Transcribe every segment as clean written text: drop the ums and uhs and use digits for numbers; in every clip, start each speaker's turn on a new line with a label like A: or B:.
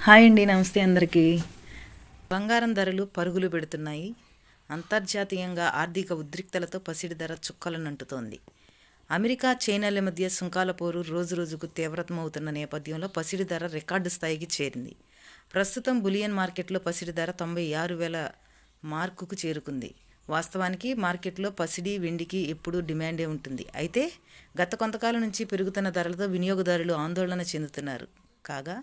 A: Hi అండి, నమస్తే అందరికీ. బంగారం ధరలు పరుగులు పెడుతున్నాయి. అంతర్జాతీయంగా ఆర్థిక ఉద్రిక్తలతో పసిడి ధర చుక్కలనంటుతోంది. అమెరికా, చైనాల మధ్య సుంకాల పోరు రోజురోజుకు తీవ్రతమవుతున్న నేపథ్యంలో పసిడి ధర రికార్డు స్థాయికి చేరింది. ప్రస్తుతం బులియన్ మార్కెట్లో పసిడి ధర 96,000 మార్కుకు చేరుకుంది. వాస్తవానికి మార్కెట్లో పసిడి, వెండికి ఎప్పుడూ డిమాండే ఉంటుంది. అయితే గత కొంతకాలం నుంచి పెరుగుతున్న ధరలతో వినియోగదారులు ఆందోళన చెందుతున్నారు. కాగా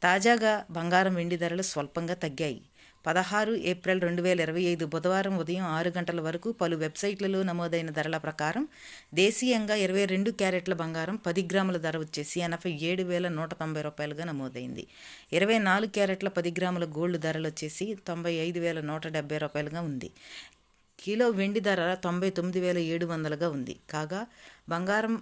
A: తాజాగా బంగారం, వెండి ధరలు స్వల్పంగా తగ్గాయి. 16 ఏప్రిల్ 2025 బుధవారం ఉదయం 6 గంటల వరకు పలు వెబ్సైట్లలో నమోదైన ధరల ప్రకారం దేశీయంగా 22 క్యారెట్ల బంగారం 10 గ్రాముల ధర వచ్చేసి 87,190 రూపాయలుగా నమోదైంది. 24 క్యారెట్ల 10 గ్రాముల గోల్డ్ ధరలు వచ్చేసి 95,170 రూపాయలుగా ఉంది. కిలో వెండి ధర 99,700గా ఉంది. కాగా బంగారం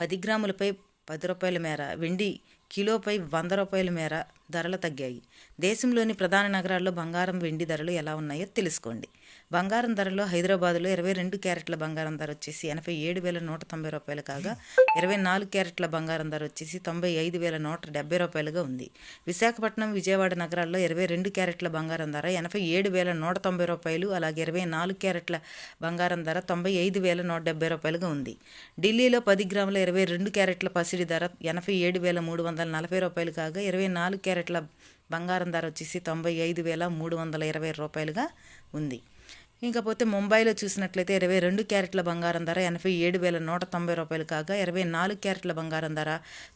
A: 10 గ్రాములపై 10 రూపాయల మేర, వెండి కిలోపై 100 రూపాయల మేర ధరలు తగ్గాయి. దేశంలోని ప్రధాన నగరాల్లో బంగారం, వెండి ధరలు ఎలా ఉన్నాయో తెలుసుకోండి. బంగారం ధరలో హైదరాబాద్లో 22 క్యారెట్ల బంగారం ధర వచ్చేసి 87,190 రూపాయలు కాగా 24 క్యారెట్ల బంగారం ధర వచ్చేసి 95,170 రూపాయలుగా ఉంది. విశాఖపట్నం, విజయవాడ నగరాల్లో 22 క్యారెట్ల బంగారం ధర 87,190 రూపాయలు, అలాగే 24 క్యారెట్ల బంగారం ధర 95,170 రూపాయలుగా ఉంది. ఢిల్లీలో 10 గ్రాముల 22 క్యారెట్ల పసిడి ధర 87,340 రూపాయలు కాగా 24 క్యారెట్ల బంగారం ధర వచ్చేసి 95,320 రూపాయలుగా ఉంది. ఇంకపోతే ముంబైలో చూసినట్లయితే 22 క్యారెట్ల బంగారం ధర 87,190 రూపాయలు కాగా 24 క్యారెట్ల బంగారం ధర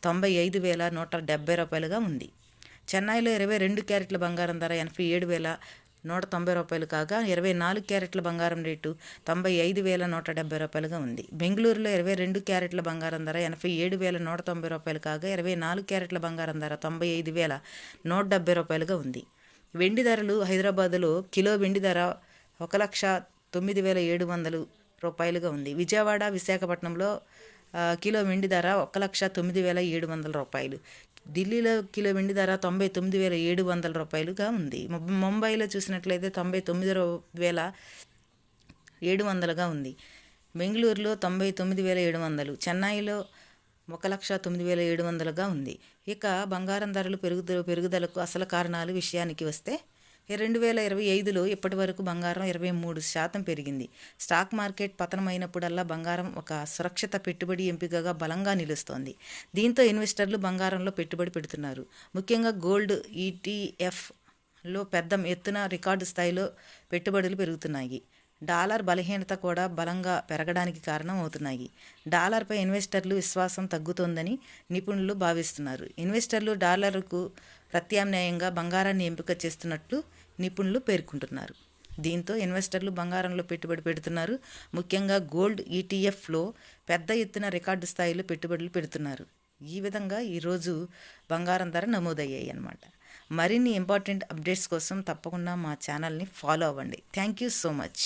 A: 95,170 రూపాయలుగా ఉంది. చెన్నైలో 22 క్యారెట్ల బంగారం ధర 87,190 రూపాయలు కాగా 24 క్యారెట్ల బంగారం రేటు 95,170 రూపాయలుగా ఉంది. బెంగళూరులో 22 క్యారెట్ల బంగారం ధర 87,190 రూపాయలు కాగా 24 క్యారెట్ల బంగారం ధర 95,170 రూపాయలుగా ఉంది. వెండి ధరలు హైదరాబాదులో కిలో వెండి ధర 1,09,700 రూపాయలుగా ఉంది. విజయవాడ, విశాఖపట్నంలో కిలో వెండి ధర 1,09,700 రూపాయలు. ఢిల్లీలో కిలో వెండి ధర 99,700 రూపాయలుగా ఉంది. ముంబైలో చూసినట్లయితే 99,700గా ఉంది. బెంగళూరులో 99,700, చెన్నైలో 1,09,700గా ఉంది. ఇక బంగారం ధరలు పెరుగుదలకు అసలు కారణాలు విషయానికి వస్తే 2025లో ఇప్పటి వరకు బంగారం 23% పెరిగింది. స్టాక్ మార్కెట్ పతనమైనప్పుడల్లా బంగారం ఒక సురక్షిత పెట్టుబడి ఎంపికగా బలంగా నిలుస్తోంది. దీంతో ఇన్వెస్టర్లు బంగారంలో పెట్టుబడి పెడుతున్నారు. ముఖ్యంగా గోల్డ్ ETF లో పెద్ద ఎత్తున రికార్డు స్థాయిలో పెట్టుబడులు పెరుగుతున్నాయి. డాలర్ బలహీనత కూడా బలంగా పెరగడానికి కారణం అవుతున్నాయి. డాలర్పై ఇన్వెస్టర్లు విశ్వాసం తగ్గుతోందని నిపుణులు భావిస్తున్నారు. ఇన్వెస్టర్లు డాలర్కు ప్రత్యామ్నాయంగా బంగారాన్ని ఎంపిక చేస్తున్నట్లు నిపుణులు పేర్కొంటున్నారు. దీంతో ఇన్వెస్టర్లు బంగారంలో పెట్టుబడి పెడుతున్నారు. ముఖ్యంగా గోల్డ్ ETF లో పెద్ద ఎత్తున రికార్డు స్థాయిలో పెట్టుబడులు పెడుతున్నారు. ఈ విధంగా ఈరోజు బంగారం ధర నమోదయ్యాయి అన్నమాట. మరిన్ని ఇంపార్టెంట్ అప్డేట్స్ కోసం తప్పకుండా మా ఛానల్ని ఫాలో అవ్వండి. Thank you so much.